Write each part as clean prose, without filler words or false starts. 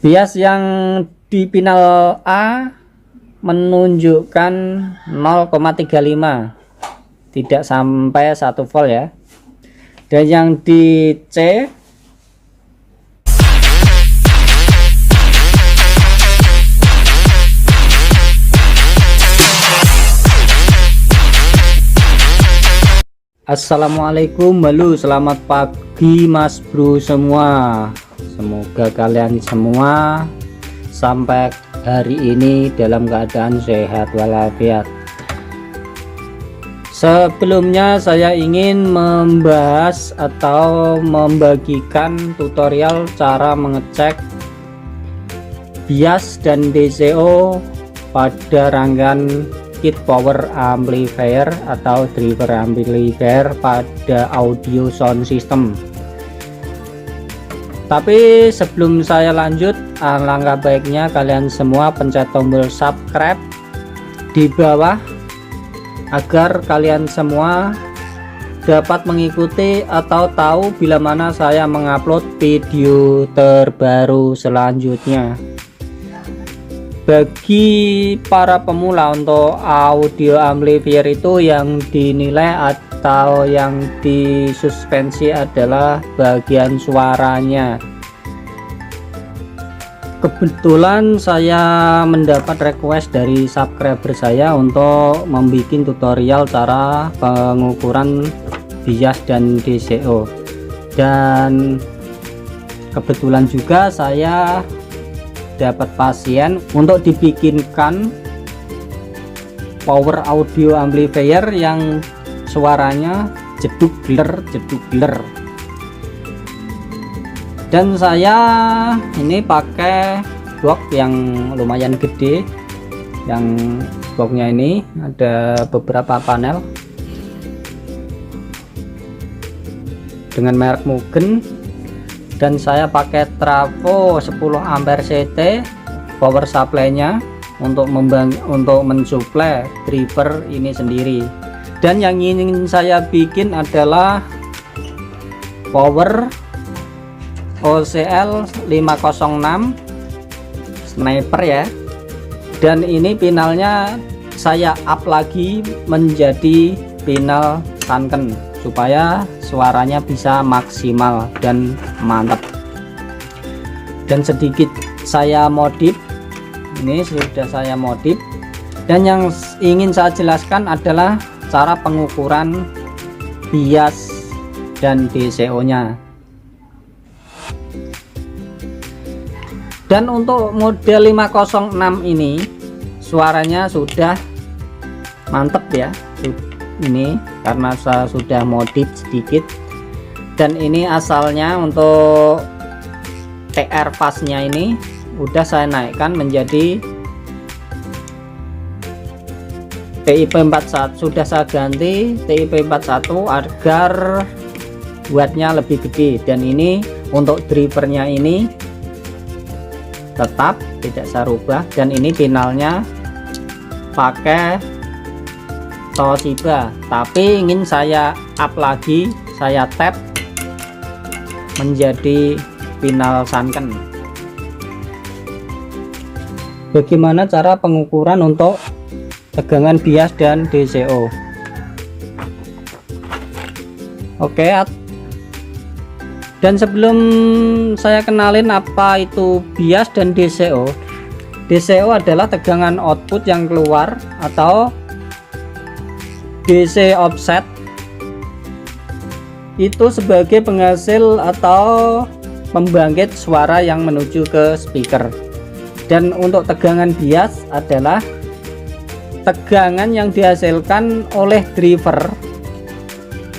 Bias yang di pinal A menunjukkan 0,35, tidak sampai 1 volt ya. Dan yang di C Assalamualaikum, halo, selamat pagi mas bro semua. Semoga kalian semua sampai hari ini dalam keadaan sehat walafiat. Sebelumnya saya ingin membahas atau membagikan tutorial cara mengecek bias dan DCO pada rangkaian kit power amplifier atau driver amplifier pada audio sound system. Tapi sebelum saya lanjut, alangkah baiknya kalian semua pencet tombol subscribe di bawah agar kalian semua dapat mengikuti atau tahu bila mana saya mengupload video terbaru selanjutnya. Bagi para pemula, untuk audio amplifier itu yang dinilai atau yang disuspensi adalah bagian suaranya. Kebetulan saya mendapat request dari subscriber saya untuk membuat tutorial cara pengukuran bias dan DCO, dan kebetulan juga saya dapat pasien untuk dibikinkan power audio amplifier yang suaranya jeduk gler. Dan saya ini pakai box yang lumayan gede, yang boxnya ini ada beberapa panel dengan merek Mugen, dan saya pakai trafo 10 ampere CT power supply-nya untuk mensuplai driver ini sendiri. Dan yang ingin saya bikin adalah power OCL 506 sniper ya, dan ini pinalnya saya up lagi menjadi pinal Sanken supaya suaranya bisa maksimal dan mantap. Dan sedikit saya modif, ini sudah saya modif, dan yang ingin saya jelaskan adalah cara pengukuran bias dan DCO nya. Dan untuk model 506 ini suaranya sudah mantep ya, ini karena saya sudah modif sedikit. Dan ini asalnya untuk TR fastnya ini udah saya naikkan menjadi TIP41, sudah saya ganti TIP41 agar wattnya lebih gede. Dan ini untuk drivernya ini tetap tidak saya rubah, dan ini finalnya pakai Toshiba, tapi ingin saya up lagi, saya tap menjadi final Sanken. Bagaimana cara pengukuran untuk tegangan bias dan DCO? Oke, dan sebelum saya kenalin apa itu bias dan DCO. DCO adalah tegangan output yang keluar atau DC offset, itu sebagai penghasil atau pembangkit suara yang menuju ke speaker. Dan untuk tegangan bias adalah tegangan yang dihasilkan oleh driver,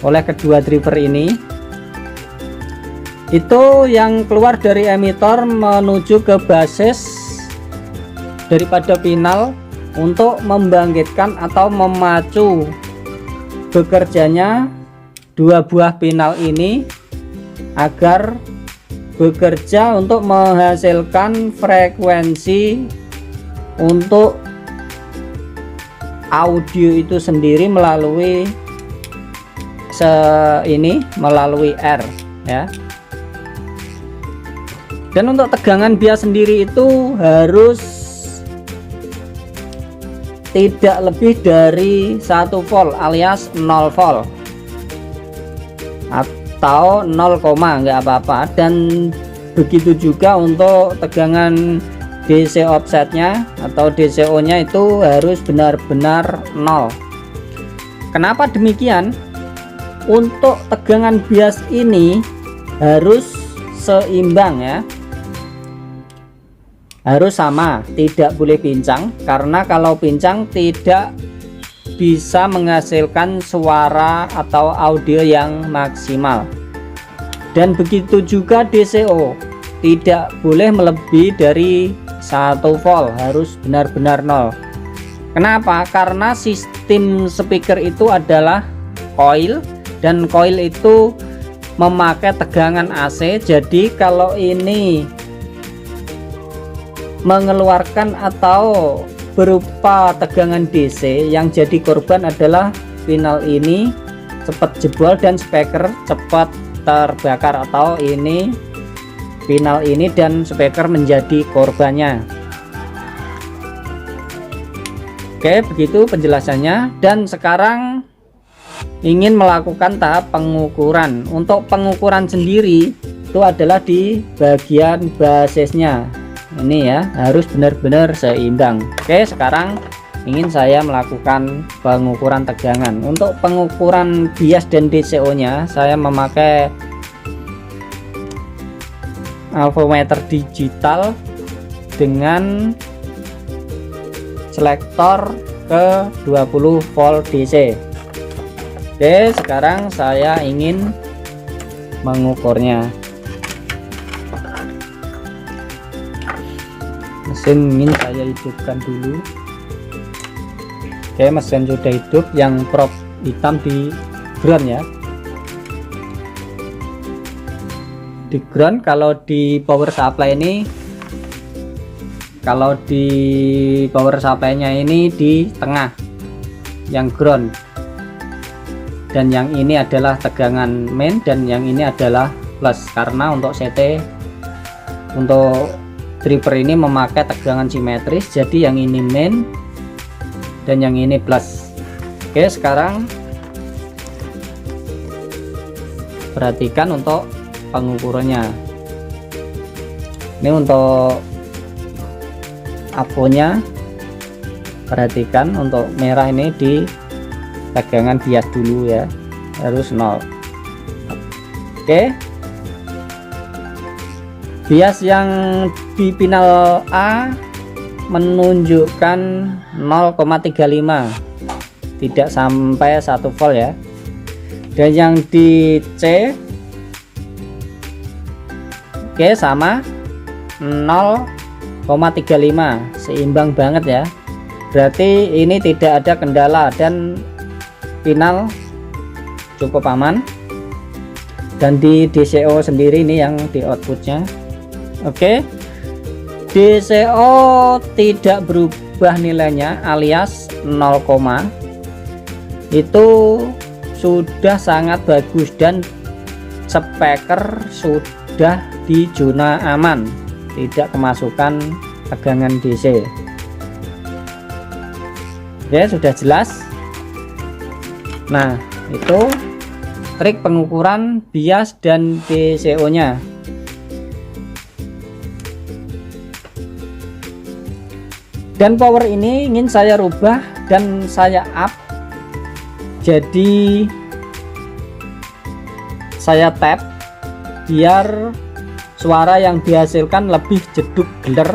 oleh kedua driver ini, itu yang keluar dari emitor menuju ke basis daripada pinal untuk membangkitkan atau memacu bekerjanya dua buah pinal ini agar bekerja untuk menghasilkan frekuensi untuk audio itu sendiri melalui melalui R ya. Dan untuk tegangan bias sendiri itu harus tidak lebih dari 1 volt alias 0 volt atau 0, nggak apa-apa. Dan begitu juga untuk tegangan DC offsetnya atau DCO nya itu harus benar-benar 0. Kenapa demikian? Untuk tegangan bias ini harus seimbang ya, harus sama, tidak boleh pincang, karena kalau pincang tidak bisa menghasilkan suara atau audio yang maksimal. Dan begitu juga DCO, tidak boleh melebihi dari 1 volt, harus benar-benar 0. Kenapa? Karena sistem speaker itu adalah coil, dan coil itu memakai tegangan AC. Jadi kalau ini mengeluarkan atau berupa tegangan DC, yang jadi korban adalah pinal ini cepat jebol dan speaker cepat terbakar, atau ini pinal ini dan speaker menjadi korbannya. Oke, begitu penjelasannya. Dan sekarang ingin melakukan tahap pengukuran. Untuk pengukuran sendiri itu adalah di bagian basisnya ini ya, harus benar-benar seimbang. Oke, sekarang ingin saya melakukan pengukuran tegangan. Untuk pengukuran bias dan DCO nya saya memakai alvometer digital dengan selektor ke 20 volt DC. Oke, sekarang saya ingin mengukurnya. Mesin ingin saya hidupkan dulu. Oke, mesin sudah hidup, yang prop hitam di ground ya, di ground. Kalau di power supply ini, kalau di power supply nya ini di tengah, yang ground, dan yang ini adalah tegangan main, dan yang ini adalah plus, karena untuk CT untuk driver ini memakai tegangan simetris, jadi yang ini main dan yang ini plus. Oke, sekarang perhatikan untuk pengukurannya. Ini untuk aponya, perhatikan untuk merah ini di tegangan bias dulu ya, harus 0. Oke, bias yang di pinal A menunjukkan 0,35, tidak sampai 1 volt ya. Dan yang di C, oke, sama 0,35, seimbang banget ya. Berarti ini tidak ada kendala dan pinal cukup aman. Dan di DCO sendiri ini yang di outputnya, oke, DCO tidak berubah nilainya alias 0, itu sudah sangat bagus, dan speaker sudah di zona aman, tidak kemasukan tegangan DC. Oke, sudah jelas. Nah, itu trik pengukuran bias dan DCO nya. Dan power ini ingin saya rubah dan saya up, jadi saya tap biar suara yang dihasilkan lebih jeduk, geler,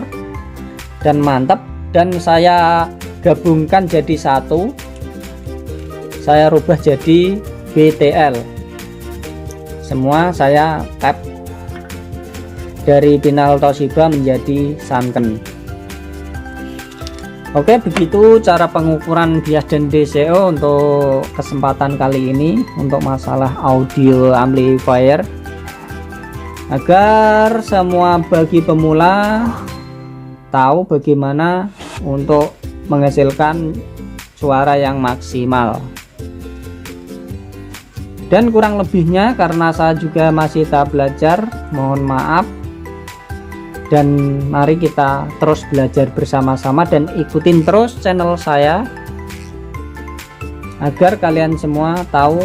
dan mantap. Dan saya gabungkan jadi satu, saya rubah jadi BTL. Semua saya tap dari pinal Toshiba menjadi Sanken. Oke, begitu cara pengukuran bias dan DCO untuk kesempatan kali ini untuk masalah audio amplifier, agar semua bagi pemula tahu bagaimana untuk menghasilkan suara yang maksimal. Dan kurang lebihnya karena saya juga masih tahap belajar, mohon maaf. dan mari kita terus belajar bersama-sama dan ikutin terus channel saya agar kalian semua tahu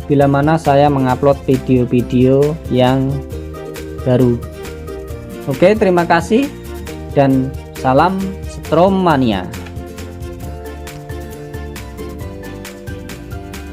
bila mana saya mengupload video-video yang baru. Oke, terima kasih dan salam Stromania.